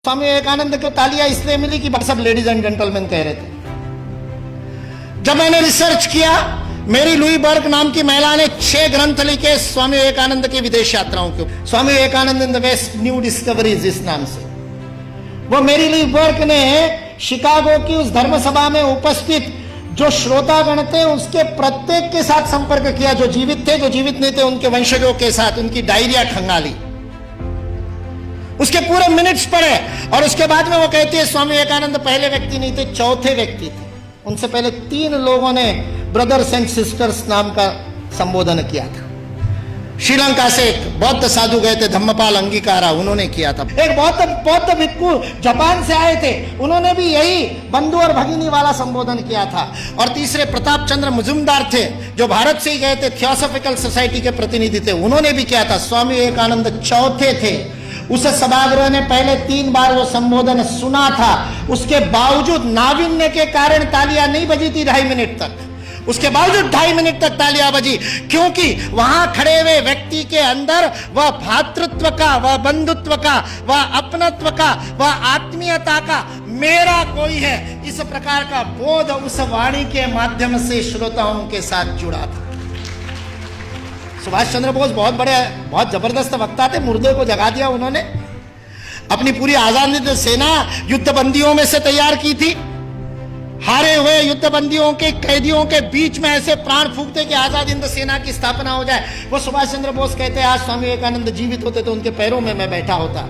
स्वामी विवेकानंद को तालियां इसलिए मिली कि सब लेडीज एंड जेंटलमैन कह रहे थे। जब मैंने रिसर्च किया, मेरी लुई बर्ग नाम की महिला ने 6 ग्रंथ लिखे स्वामी विवेकानंद की विदेश यात्राओं के। Swami Vivekananda in the west new discoveries इस नाम से। वो मेरी लुई बर्ग ने शिकागो की उस धर्म सभा में उपस्थित जो श्रोतागण थे उसके प्रत्येक के साथ संपर्क किया, जो जीवित थे, जो जीवित नहीं थे उनके वंशजों के साथ उनकी डायरिया खंगाली, उसके पूरे मिनट्स पढ़े। और उसके बाद में वो कहती है स्वामी विवेकानंद पहले व्यक्ति नहीं थे, चौथे व्यक्ति थे। उनसे पहले 3 लोगों ने ब्रदर्स एंड सिस्टर्स नाम का संबोधन किया था। श्रीलंका से एक बौद्ध साधु गए थे, धम्मपाल अंगीकारा, उन्होंने किया था। एक बौद्ध भिक्खु जापान से आए थे, उन्होंने भी यही बंधु और भगिनी वाला संबोधन किया था। और तीसरे प्रताप चंद्र मजुमदार थे, जो भारत से ही गए थे, थियोसॉफिकल सोसाइटी के प्रतिनिधि थे, उन्होंने भी किया था। स्वामी विवेकानंद चौथे थे। उस सभागृह ने पहले 3 बार वो संबोधन सुना था, उसके बावजूद नाविन्य के कारण तालियां नहीं बजी थी 2.5 मिनट तक। उसके बावजूद 2.5 मिनट तक तालियां बजी, क्योंकि वहां खड़े हुए व्यक्ति के अंदर वह भातृत्व का, वह बंधुत्व का, वह अपनत्व का, वह आत्मीयता का, मेरा कोई है, इस प्रकार का बोध उस वाणी के माध्यम से श्रोताओं के साथ जुड़ा था। सुभाष चंद्र बोस बहुत जबरदस्त वक्ता थे, मुर्दे को जगा दिया उन्होंने। अपनी पूरी आजादी सेना युद्धबंदियों में से तैयार की थी। हारे हुए युद्धबंदियों के कैदियों के बीच में ऐसे प्राण फूंकते कि आजाद हिंद सेना की स्थापना हो जाए। वो सुभाष चंद्र बोस कहते हैं, आज स्वामी विवेकानंद जीवित होते तो उनके पैरों में मैं बैठा होता।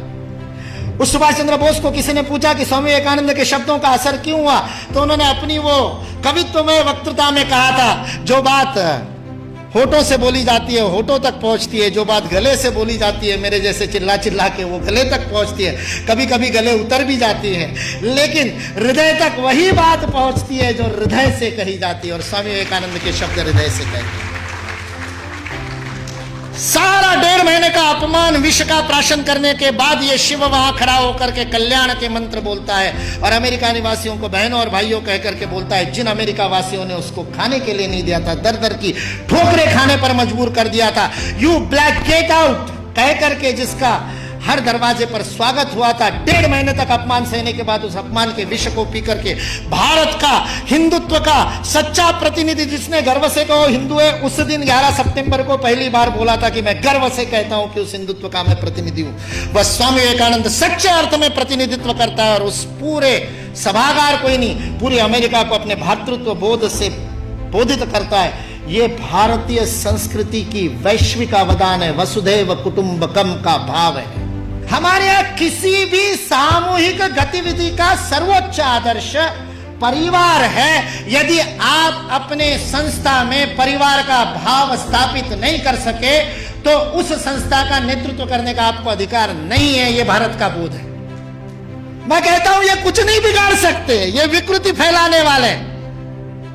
उस सुभाष चंद्र बोस को किसी ने पूछा कि स्वामी विवेकानंद के शब्दों का असर क्यों हुआ, तो उन्होंने अपनी वो कवित्व में वक्तृता में कहा था, जो बात होठों से बोली जाती है होठों तक पहुंचती है, जो बात गले से बोली जाती है मेरे जैसे चिल्ला चिल्ला के वो गले तक पहुंचती है, कभी कभी गले उतर भी जाती है, लेकिन हृदय तक वही बात पहुंचती है जो हृदय से कही जाती है। और स्वामी विवेकानंद के शब्द हृदय से कहते हैं। सारा 1.5 महीने का अपमान विष का प्राशन करने के बाद ये शिव वहां खड़ा होकर के कल्याण के मंत्र बोलता है और अमेरिका निवासियों को बहनों और भाइयों कह करके बोलता है, जिन अमेरिका वासियों ने उसको खाने के लिए नहीं दिया था, दर दर की ठोकरें खाने पर मजबूर कर दिया था, यू ब्लैक गेट आउट कह करके जिसका हर दरवाजे पर स्वागत हुआ था, 1.5 महीने तक अपमान सहने के बाद उस अपमान के विष को पी करके भारत का हिंदुत्व का सच्चा प्रतिनिधि, जिसने गर्व से कहो हिंदू है, उस दिन 11 सितंबर को पहली बार बोला था कि मैं गर्व से कहता हूं कि उस हिंदुत्व का मैं प्रतिनिधि हूं। वह स्वामी विवेकानंद सच्चे अर्थ में प्रतिनिधित्व करता है और उस पूरे सभागार को ही नहीं, पूरी अमेरिका को अपने भातृत्व बोध से बोधित करता है। ये भारतीय संस्कृति की वैश्विक अवदान है, वसुधैव कुटुंबकम का भाव है। हमारे यहां किसी भी सामूहिक गतिविधि का सर्वोच्च आदर्श परिवार है। यदि आप अपने संस्था में परिवार का भाव स्थापित नहीं कर सके तो उस संस्था का नेतृत्व करने का आपको अधिकार नहीं है। यह भारत का बोध है। मैं कहता हूं ये कुछ नहीं बिगाड़ सकते, ये विकृति फैलाने वाले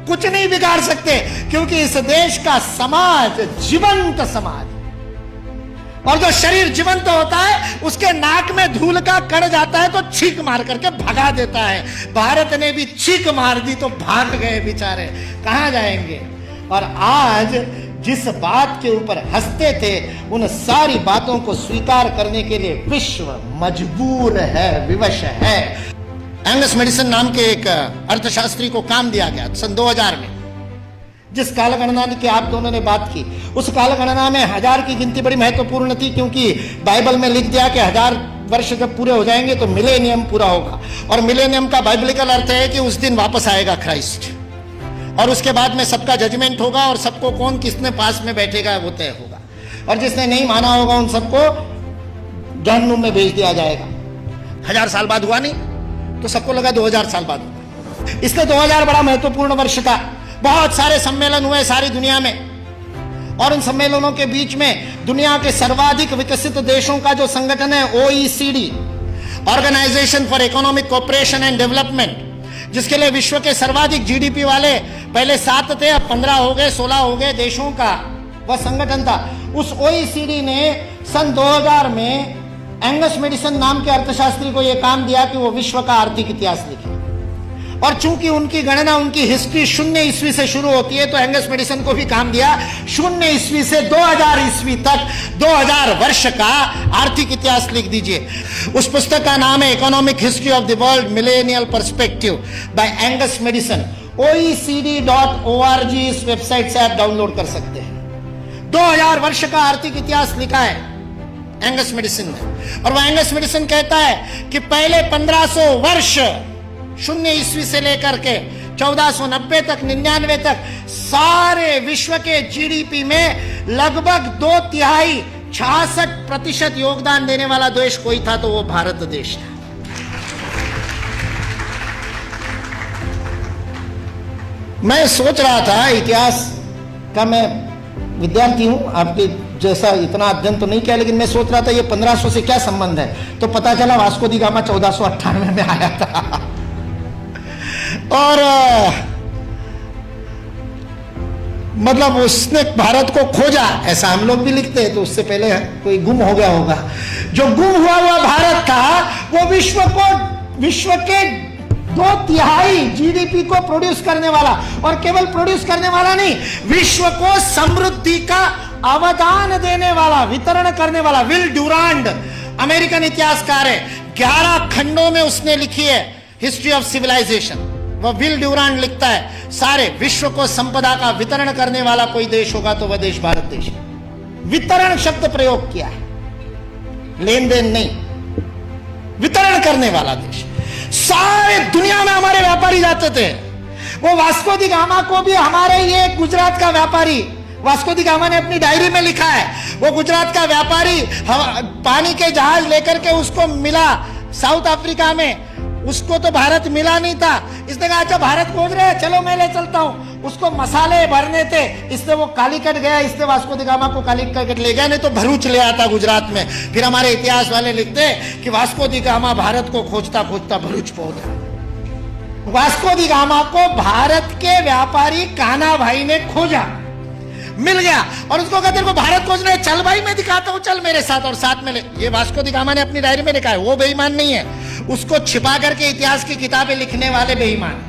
कुछ नहीं बिगाड़ सकते, क्योंकि इस देश का समाज जीवंत समाज, और जो शरीर जीवंत होता है उसके नाक में धूल का कण जाता है तो छींक मार करके भगा देता है। भारत ने भी छींक मार दी तो भाग गए बेचारे, कहां जाएंगे। और आज जिस बात के ऊपर हंसते थे उन सारी बातों को स्वीकार करने के लिए विश्व मजबूर है, विवश है। एंगस मेडिसन नाम के एक अर्थशास्त्री को काम दिया गया सन 2000 में। जिस कालगणना की आप दोनों ने बात की, उस कालगणना में 1000 की गिनती बड़ी महत्वपूर्ण थी, क्योंकि बाइबल में लिख दिया कि 1000 वर्ष जब पूरे हो जाएंगे तो मिलेनियम पूरा होगा। और मिलेनियम का बाइबलिकल अर्थ है कि उस दिन वापस आएगा क्राइस्ट, और उसके बाद में सबका जजमेंट होगा और सबको कौन किसने पास में बैठेगा वो तय होगा, और जिसने नहीं माना होगा उन सबको जहन्नुम में भेज दिया जाएगा। 1000 साल बाद हुआ नहीं तो सबको लगा 2000 साल बाद होगा। इसलिए 2000 बड़ा महत्वपूर्ण वर्ष था। बहुत सारे सम्मेलन हुए सारी दुनिया में, और उन सम्मेलनों के बीच में दुनिया के सर्वाधिक विकसित देशों का जो संगठन है OECD, Organisation for Economic Cooperation and Development, जिसके लिए विश्व के सर्वाधिक GDP वाले पहले 7 थे, अब 15 हो गए, 16 हो गए देशों का वह संगठन था। उस OECD ने सन 2000 में एंगस मेडिसन नाम के अर्थशास्त्री को यह काम दिया कि वो विश्व का आर्थिक इतिहास लिखे। और चूंकि उनकी गणना, उनकी हिस्ट्री 0 ईस्वी से शुरू होती है, तो एंगस मेडिसन को भी काम दिया 0 ईस्वी से 2000 ईस्वी तक 2000 वर्ष का आर्थिक इतिहास लिख दीजिए। उस पुस्तक का नाम है Economic History of the World Millennial Perspective by Angus Maddison. OECD.org इस वेबसाइट से आप डाउनलोड कर सकते हैं। 2000 वर्ष का आर्थिक इतिहास लिखा है एंगस मेडिसन ने। और वह एंगस मेडिसन कहता है कि पहले 1500 वर्ष 0 ईस्वी से लेकर के 1490 तक, 99 तक सारे विश्व के जीडीपी में लगभग 2/3 66% योगदान देने वाला देश कोई था तो वो भारत देश था। मैं सोच रहा था, इतिहास का मैं विद्यार्थी हूं, आपके जैसा इतना अध्ययन तो नहीं किया, लेकिन मैं सोच रहा था ये 1500 से क्या संबंध है। तो पता चला वास्को दी गामा 1498 में आया था और मतलब उसने भारत को खोजा, ऐसा हम लोग भी लिखते हैं, तो उससे पहले कोई गुम हो गया होगा। जो गुम हुआ भारत था वो विश्व के 2/3 जीडीपी को प्रोड्यूस करने वाला, और केवल प्रोड्यूस करने वाला नहीं, विश्व को समृद्धि का अवदान देने वाला, वितरण करने वाला। विल ड्यूरांड अमेरिकन इतिहासकार है, 11 खंडों में उसने लिखी है हिस्ट्री ऑफ सिविलाइजेशन। वह विल ड्यूरांड लिखता है सारे विश्व को संपदा का वितरण करने वाला कोई देश होगा तो वह देश भारत देश है। वितरण शब्द प्रयोग किया है, लेन देन नहीं, वितरण करने वाला देश। सारे दुनिया में हमारे व्यापारी जाते थे। वो वास्को दी गामा को भी हमारे ये गुजरात का व्यापारी, वास्को दी गामा ने अपनी डायरी में लिखा है, वो गुजरात का व्यापारी पानी के जहाज लेकर के उसको मिला साउथ अफ्रीका में, उसको तो भारत मिला नहीं था। इसने कहा अच्छा भारत खोज रहे हैं, चलो मैं ले चलता हूं। उसको मसाले भरने थे, इससे वो कालीकट गया, इससे वास्को दी गामा को कालीकट ले गया, नहीं तो भरूच ले आता गुजरात में। फिर हमारे इतिहास वाले लिखते हैं कि वास्को दी गामा भारत को खोजता खोजता भरूच पहुंचा। वास्को दी गामा को भारत के व्यापारी कान्हा भाई ने खोजा, मिल गया, और उसको कहते हैं भारत खोजने, चल भाई मैं दिखाता हूं, चल मेरे साथ, और साथ में ले। ये वास्को दी गामा ने अपनी डायरी में लिखा है, वो बेईमान नहीं है, उसको छिपा करके इतिहास की किताबें लिखने वाले बेईमान।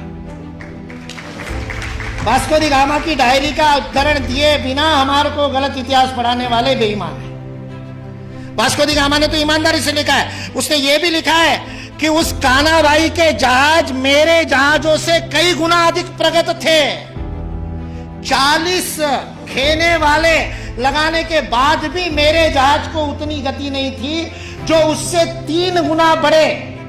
वास्को दी गामा की डायरी का उद्धरण दिए बिना हमारे को गलत इतिहास पढ़ाने वाले बेईमान है। वास्को दी गामा ने तो ईमानदारी से लिखा है, उसने ये भी लिखा है कि उस कान्हा भाई के जहाज मेरे जहाजों से कई गुना अधिक प्रगत थे। 40 खेने वाले लगाने के बाद भी मेरे जहाज को उतनी गति नहीं थी जो उससे 3 गुना बड़े,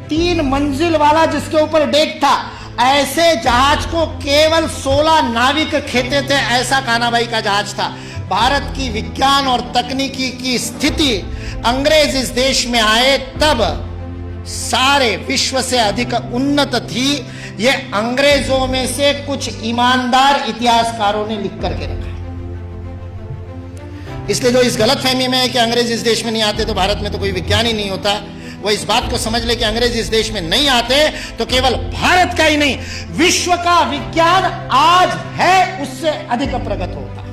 3 मंजिल वाला जिसके ऊपर डेक था, ऐसे जहाज को केवल 16 नाविक खेते थे। ऐसा कान्हा भाई का जहाज था। भारत की विज्ञान और तकनीकी की स्थिति अंग्रेज इस देश में आए तब सारे विश्व से अधिक उन्नत थी। ये अंग्रेजों में से कुछ ईमानदार इतिहासकारों ने लिख करके रखा। इसलिए जो इस गलतफहमी में है कि अंग्रेज इस देश में नहीं आते तो भारत में तो कोई विज्ञान ही नहीं होता, वो इस बात को समझ ले कि अंग्रेज इस देश में नहीं आते तो केवल भारत का ही नहीं, विश्व का विज्ञान आज है उससे अधिक प्रगत होता है।